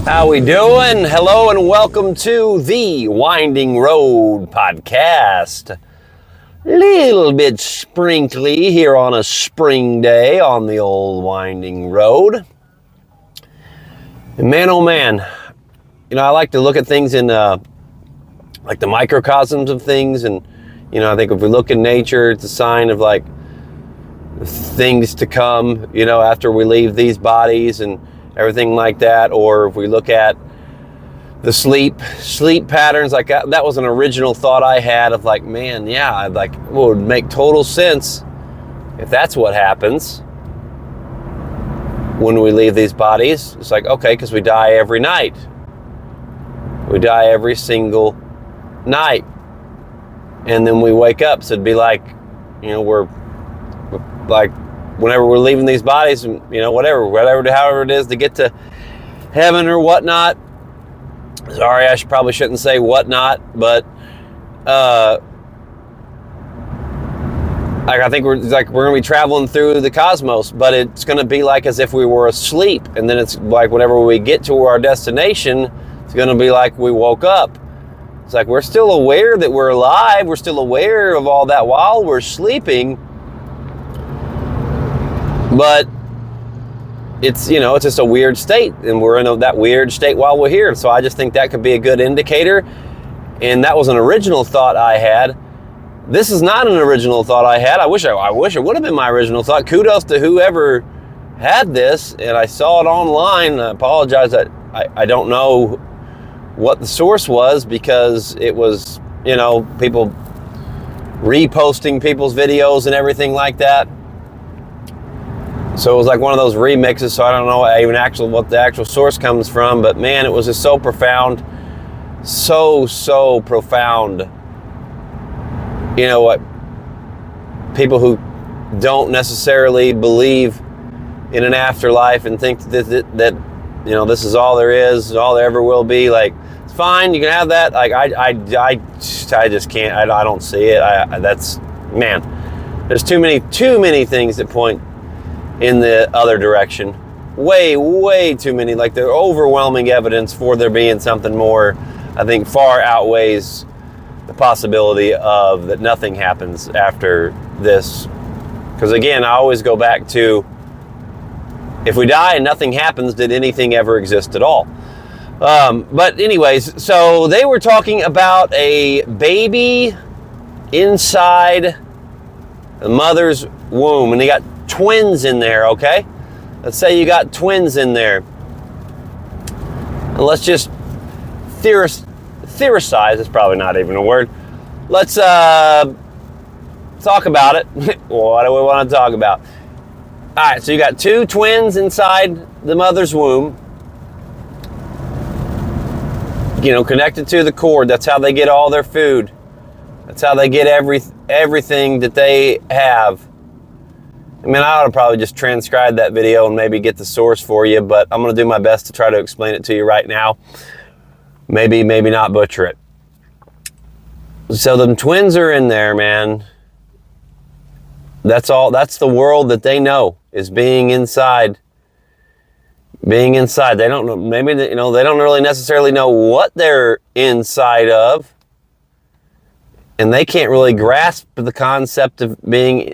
How we doing? Hello and welcome to the Winding Road podcast. Little bit sprinkly here on a spring day on the old Winding Road. And man, oh man, I like to look at things in like the microcosms of things, and I think if we look in nature, it's a sign of like things to come, after we leave these bodies and everything like that. Or if we look at the sleep patterns, like that was an original thought I had of like, man, yeah, it would make total sense if that's what happens when we leave these bodies. It's like, okay, because we die every night. We die every single night. And then we wake up. So it'd be like, we're like, whenever we're leaving these bodies, and however it is to get to heaven or whatnot. Sorry, I probably shouldn't say whatnot, but I think we're gonna be traveling through the cosmos, but it's gonna be like as if we were asleep, and then it's like whenever we get to our destination, it's gonna be like we woke up. It's like we're still aware that we're alive, we're still aware of all that while we're sleeping, but it's it's just a weird state, and we're in that weird state while we're here. So I just think that could be a good indicator, and that was an original thought I had. This is not an original thought I had. I wish it would have been my original thought. Kudos to whoever had this, and I saw it online. I apologize that I don't know what the source was, because it was people reposting people's videos and everything like that. So it was like one of those remixes, so I don't know even what the actual source comes from, but man, it was just so profound. So profound. What people who don't necessarily believe in an afterlife and think that this is all there is, all there ever will be, like, it's fine, you can have that. Like I just can't. I don't see it. There's too many things that point in the other direction. Way too many. Like, the overwhelming evidence for there being something more, I think, far outweighs the possibility of that nothing happens after this. Because again, I always go back to, if we die and nothing happens, did anything ever exist at all? But anyways, so they were talking about a baby inside the mother's womb, and they got twins in there, okay? Let's say you got twins in there. And let's just theorize, it's probably not even a word. Let's talk about it. What do we want to talk about? All right, so you got two twins inside the mother's womb, connected to the cord. That's how they get all their food. That's how they get everything that they have. I mean, I ought to probably just transcribe that video and maybe get the source for you, but I'm going to do my best to try to explain it to you right now. Maybe not butcher it. So the twins are in there, man. That's all. That's the world that they know, is being inside. Being inside. They don't know. Maybe they don't really necessarily know what they're inside of, and they can't really grasp the concept of being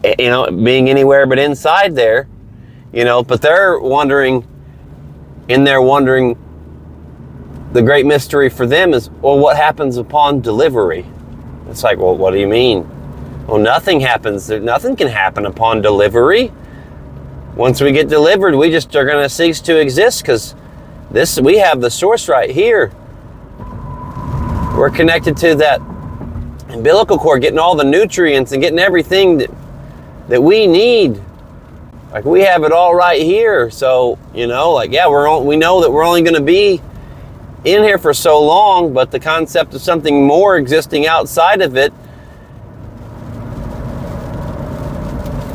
anywhere but inside there, but they're wondering, the great mystery for them is, well, what happens upon delivery? It's like, well, what do you mean? Well, nothing happens. Nothing can happen upon delivery. Once we get delivered, we just are going to cease to exist, because we have the source right here. We're connected to that umbilical cord, getting all the nutrients and getting everything that we need. Like, we have it all right here. So, we know that we're only going to be in here for so long, but the concept of something more existing outside of it,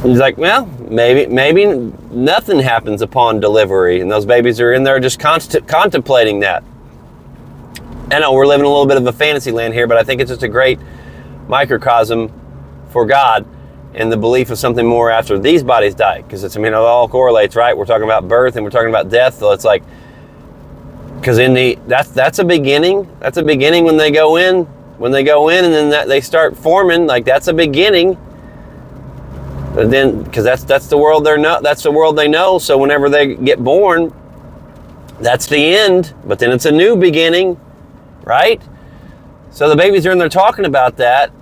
he's like, well, maybe nothing happens upon delivery, and those babies are in there just contemplating that. I know we're living a little bit of a fantasy land here, but I think it's just a great microcosm for God and the belief of something more after these bodies die. Because it all correlates, right? We're talking about birth and we're talking about death. So it's like, Because that's a beginning. That's a beginning when they go in. When they go in, and then they start forming. Like, that's a beginning. But then, because that's the world that's the world they know. So whenever they get born, that's the end. But then it's a new beginning, right? So the babies are in there talking about that,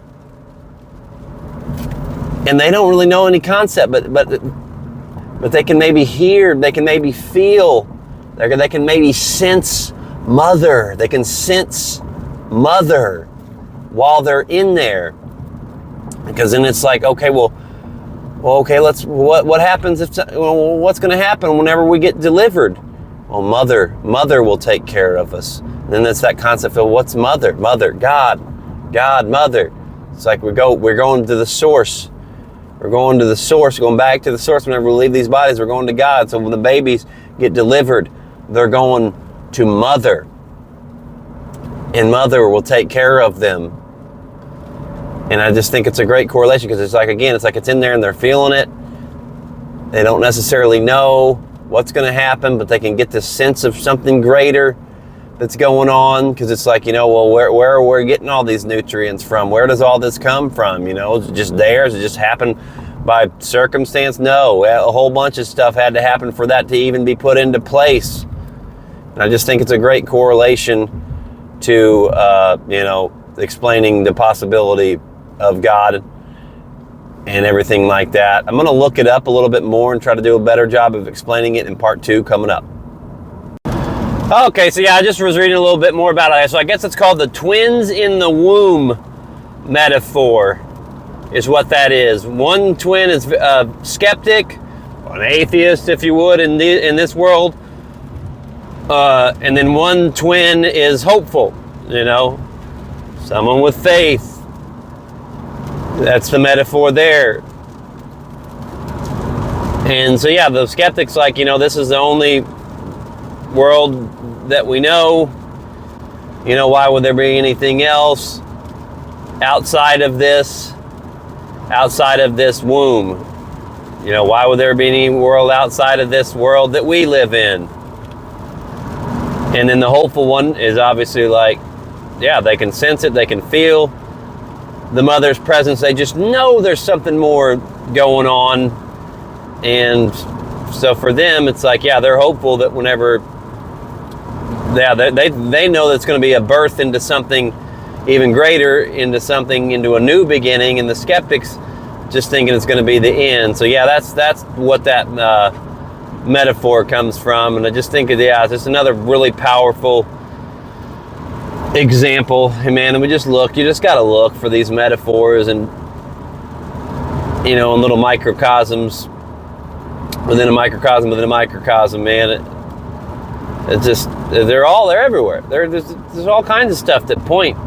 and they don't really know any concept, but they can maybe hear, they can maybe feel, they can maybe sense mother. They can sense mother while they're in there. Because then it's like, okay, what happens what's going to happen whenever we get delivered? Well, mother will take care of us. And then it's that concept of what's mother? Mother, God, mother. It's like we're going to the source. We're going to the source, going back to the source. Whenever we leave these bodies, we're going to God. So when the babies get delivered, they're going to mother. And mother will take care of them. And I just think it's a great correlation, because it's like, again, it's like it's in there and they're feeling it. They don't necessarily know what's going to happen, but they can get this sense of something greater that's going on, because it's like, well, where are we getting all these nutrients from? Where does all this come from? Is it just there? Does it just happen by circumstance? No, a whole bunch of stuff had to happen for that to even be put into place. And I just think it's a great correlation to, explaining the possibility of God and everything like that. I'm going to look it up a little bit more and try to do a better job of explaining it in part 2 coming up. Okay, so yeah, I just was reading a little bit more about it. So I guess it's called the twins in the womb metaphor is what that is. One twin is a skeptic, an atheist, if you would, in this world. And then one twin is hopeful, someone with faith. That's the metaphor there. And so yeah, the skeptic's like, this is the only world that we know. Why would there be anything else outside of this womb? Why would there be any world outside of this world that we live in? And then the hopeful one is obviously like, yeah, they can sense it, they can feel the mother's presence, they just know there's something more going on. And so for them, it's like, yeah, they're hopeful that whenever, yeah, they know that it's going to be a birth into something even greater, into a new beginning, and the skeptics just thinking it's going to be the end. So yeah, that's what that metaphor comes from. And I just think, yeah, it's just another really powerful example. Hey man, and you just got to look for these metaphors and, in little microcosms within a microcosm within a microcosm, man. It's just, they're everywhere. There's all kinds of stuff that point.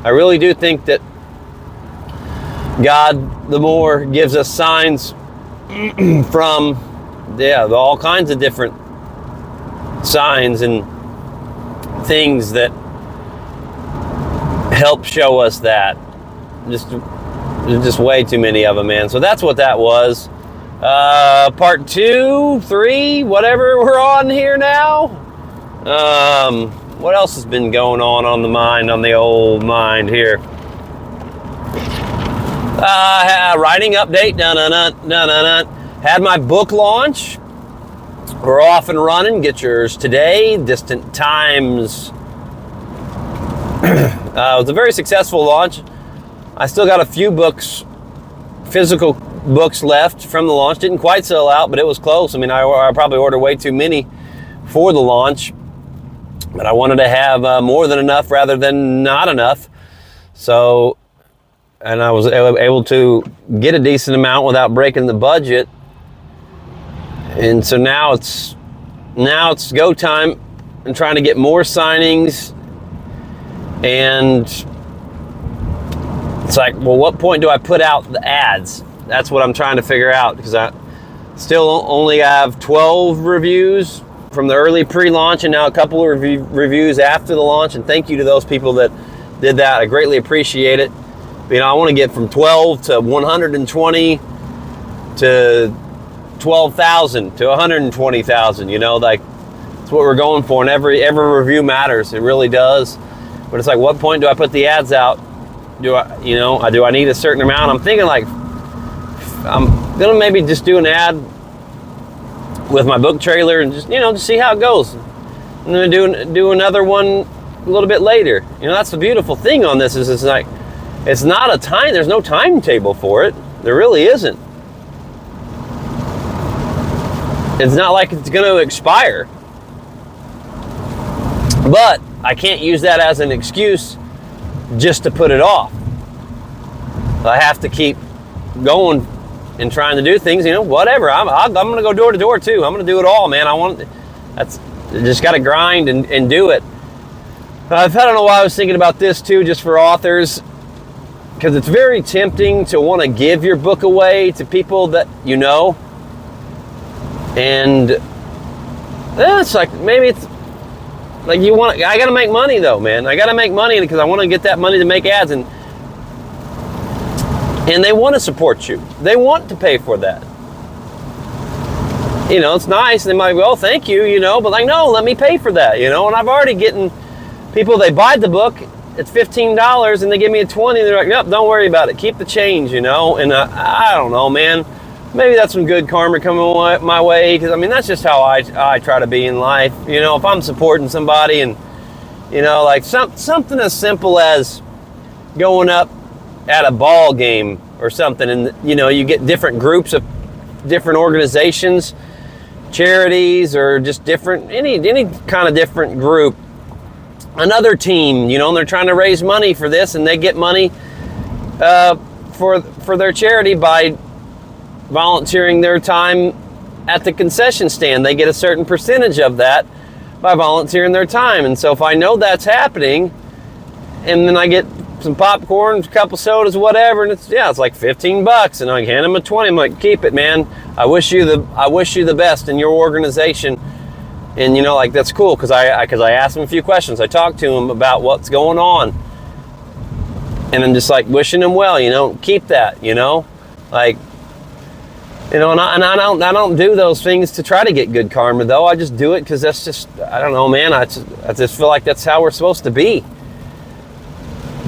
I really do think that God, the more, gives us signs from, all kinds of different signs and things that help show us that. Just way too many of them, man. So that's what that was. Part 2, 3, whatever we're on here now. What else has been going on the old mind here? Writing update. Had my book launch. We're off and running. Get yours today. Distant Times. It was a very successful launch. I still got a few books, physical books left from the launch. Didn't quite sell out, but it was close. I mean, I probably ordered way too many for the launch, but I wanted to have more than enough rather than not enough. So, and I was able to get a decent amount without breaking the budget. And so now it's go time and trying to get more signings. And it's like, well, what point do I put out the ads? That's what I'm trying to figure out, because I still only have 12 reviews from the early pre-launch and now a couple of reviews after the launch. And thank you to those people that did that. I greatly appreciate it. I want to get from 12 to 120 to 12,000 to 120,000, It's what we're going for, and every review matters. It really does. But it's like, what point do I put the ads out? Do I need a certain amount? I'm thinking like, I'm gonna maybe just do an ad with my book trailer and just see how it goes. I'm gonna do another one a little bit later. That's the beautiful thing on this is it's like, it's not a time. There's no timetable for it. There really isn't. It's not like it's going to expire. But I can't use that as an excuse just to put it off. I have to keep going and trying to do things, whatever. I'm going to go door to door too. I'm going to do it all, man. Just got to grind and do it. I don't know why I was thinking about this too, just for authors, because it's very tempting to want to give your book away to people that you know. And it's like, maybe it's like I got to make money though, man. I got to make money because I want to get that money to make ads, and they want to support you. They want to pay for that. It's nice. They might go, oh, thank you, but like, no, let me pay for that, and I've already getting people, they buy the book, it's $15 and they give me a $20, and they're like, nope, don't worry about it. Keep the change, and I don't know, man. Maybe that's some good karma coming my way, because that's just how I try to be in life. If I'm supporting somebody, and like something as simple as going up at a ball game or something, and you get different groups of different organizations, charities, or just different any kind of different group, another team, and they're trying to raise money for this, and they get money for their charity by volunteering their time at the concession stand. They get a certain percentage of that by volunteering their time. And so if I know that's happening, and then I get some popcorn, a couple sodas, whatever, and it's like $15, and I hand them a 20. I'm like, keep it, man. I wish you the best in your organization. And like, that's cool, because I asked them a few questions. I talked to them about what's going on, and I'm just like wishing them well. Keep that. Like. And I don't do those things to try to get good karma, though. I just do it because that's just, I don't know, man. I just feel like that's how we're supposed to be.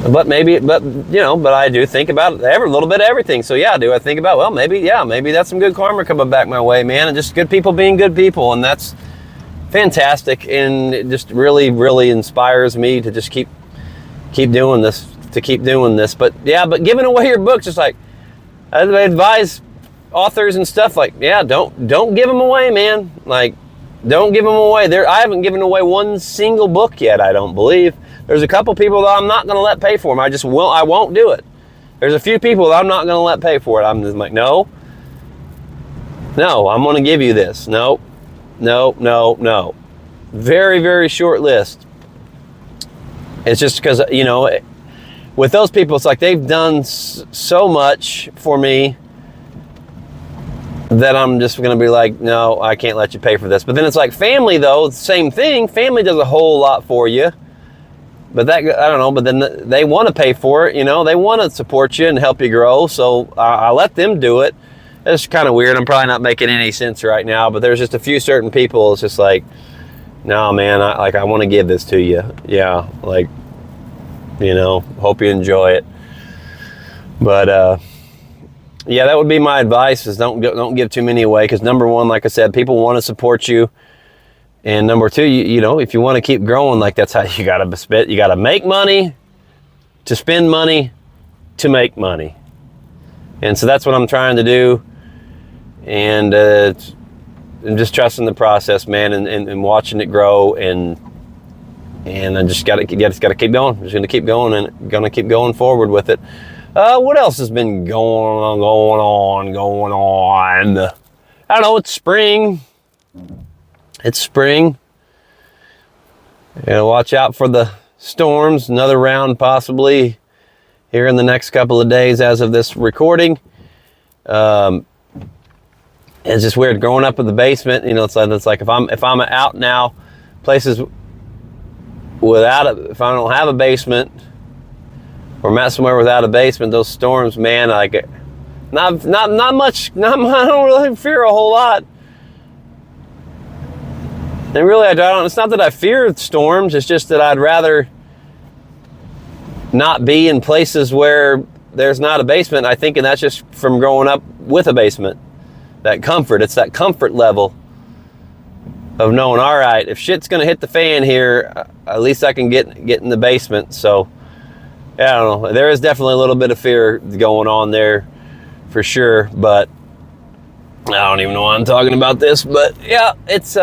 But I do think about every little bit of everything. So yeah, do I think about, well, maybe that's some good karma coming back my way, man. And just good people being good people. And that's fantastic. And it just really, really inspires me to just keep doing this, But giving away your books, just like, I advise authors and stuff, like, don't give them away, man. Like, don't give them away. I haven't given away one single book yet, I don't believe. There's a couple people that I'm not going to let pay for them. I won't do it. There's a few people that I'm not going to let pay for it. I'm just like, no, I'm going to give you this. No. Very, very short list. It's just because, with those people, it's like they've done so much for me that I'm just going to be like, no, I can't let you pay for this. But then it's like family, though, same thing. Family does a whole lot for you. But I don't know, but then they want to pay for it, they want to support you and help you grow. So I let them do it. It's kind of weird. I'm probably not making any sense right now, but there's just a few certain people. It's just like, no, man, I want to give this to you. Yeah, like, hope you enjoy it. But, that would be my advice, is don't give too many away, because number one, like I said, people want to support you. And number two, if you want to keep growing, like, that's how you got to spend. You got to make money to spend money to make money. And so that's what I'm trying to do. And I'm just trusting the process, man, and watching it grow. And I just got to keep going. I'm just going to keep going, and going to keep going forward with it. What else has been going on? I don't know, it's spring. Watch out for the storms. Another round possibly here in the next couple of days as of this recording. It's just weird growing up in the basement. It's like if I'm out now, places if I don't have a basement, or I'm at somewhere without a basement, those storms, man, like, not much. I don't really fear a whole lot. And really, I don't. It's not that I fear storms. It's just that I'd rather not be in places where there's not a basement. I think, and that's just from growing up with a basement. That comfort. It's that comfort level of knowing, all right, if shit's gonna hit the fan here, at least I can get in the basement. So, yeah, I don't know. There is definitely a little bit of fear going on there, for sure. But I don't even know why I'm talking about this. But yeah, it's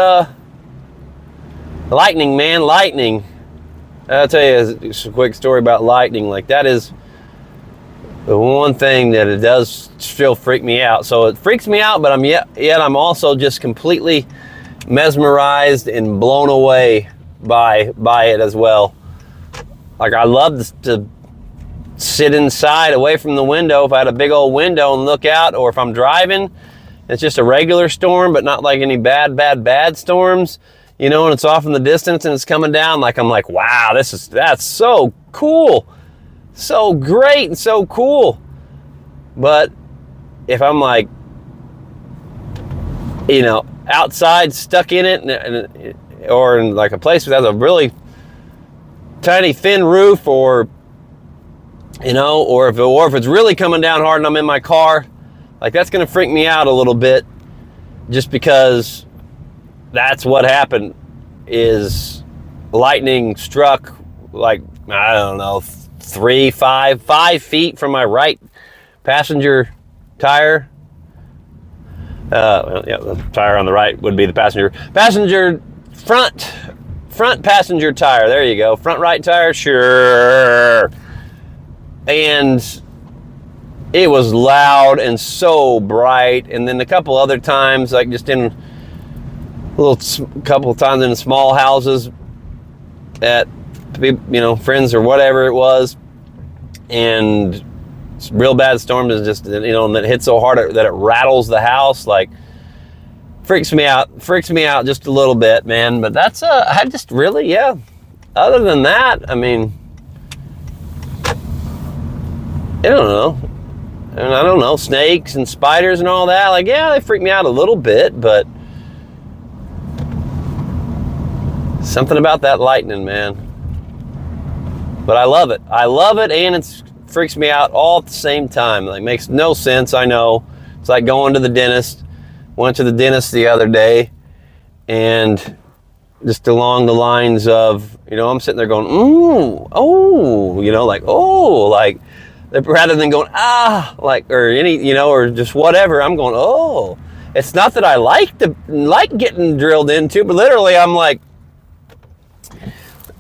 lightning, man, lightning. I'll tell you it's a quick story about lightning. Like, that is the one thing that it does still freak me out. So it freaks me out, but I'm also just completely mesmerized and blown away by it as well. Like, I love to sit inside away from the window if I had a big old window and look out, or if I'm driving, it's just a regular storm, but not like any bad storms, you know, and it's off in the distance and it's coming down. Like, I'm like, wow, that's so cool, so great and so cool. But if I'm like, you know, outside stuck in it, or in like a place that has a really tiny thin roof, or you know, or if it's really coming down hard and I'm in my car, like, that's gonna freak me out a little bit, just because that's what happened. Is lightning struck, like, I don't know, 5 feet from my right passenger tire. Yeah, the tire on the right would be the passenger front passenger tire. There you go, front right tire, sure. And it was loud and so bright. And then a couple other times, like just in couple of times in small houses at, you know, friends or whatever it was, and real bad storms is just, you know, and that hits so hard that it rattles the house. Like, freaks me out just a little bit, man. But that's I just really, yeah, other than that, I mean, I don't know, snakes and spiders and all that, like, yeah, they freak me out a little bit, but something about that lightning, man. But I love it, and it freaks me out all at the same time. Like, makes no sense, I know. It's like going to the dentist. Went to the dentist the other day, and just along the lines of, you know, I'm sitting there going, ooh, oh, you know, like, oh, like, rather than going, ah, like, or any, you know, or just whatever, I'm going, oh. It's not that I like getting drilled into, but literally I'm like,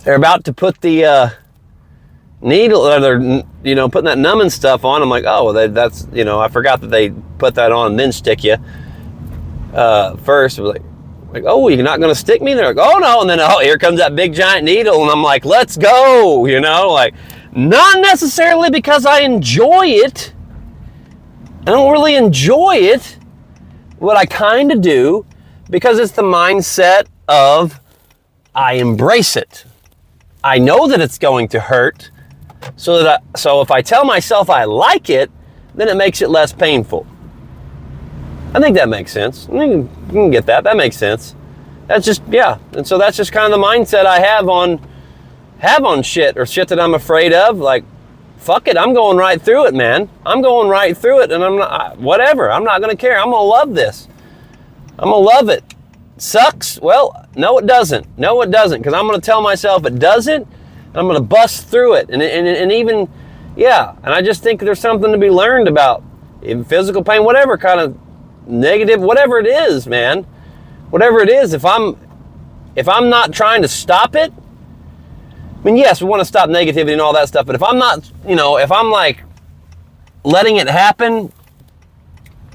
they're about to put the needle, or they're, you know, putting that numbing stuff on. I'm like, oh, well, that's, you know, I forgot that they put that on and then stick you. First, it was like, oh, you're not gonna stick me? And they're like, oh no, and then, oh, here comes that big giant needle, and I'm like, let's go, you know, like, not necessarily because I enjoy it. I don't really enjoy it. What I kind of do, because it's the mindset of, I embrace it. I know that it's going to hurt, so if I tell myself I like it, then it makes it less painful. I think that makes sense. You can get that. That makes sense. That's just, yeah. And so that's just kind of the mindset I have on shit, or shit that I'm afraid of. Like, fuck it, I'm going right through it, man. I'm going right through it, and I'm not, whatever. I'm not gonna care. I'm gonna love this. I'm gonna love it. Sucks? Well, no, it doesn't. No, it doesn't, because I'm gonna tell myself it doesn't, and I'm gonna bust through it. And even, yeah. And I just think there's something to be learned about physical pain, whatever kind of negative, whatever it is, man. Whatever it is, if I'm not trying to stop it, I mean, yes, we want to stop negativity and all that stuff, but if I'm not, you know, if I'm like letting it happen,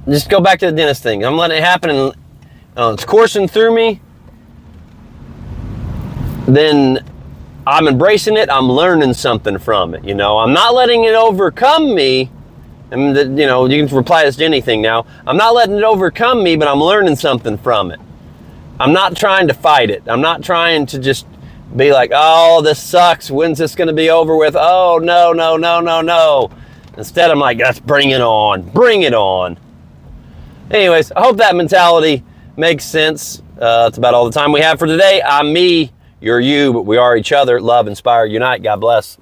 just go back to the dentist thing. I'm letting it happen and it's coursing through me, then I'm embracing it. I'm learning something from it, you know. I'm not letting it overcome me. And, you know, you can reply this to anything now. I'm not letting it overcome me, but I'm learning something from it. I'm not trying to fight it. I'm not trying to just be like, oh, this sucks. When's this going to be over with? Oh, no. Instead, I'm like, let's bring it on. Bring it on. Anyways, I hope that mentality Makes sense. That's about all the time we have for today. I'm me, you're you, but we are each other. Love, inspire, unite. God bless.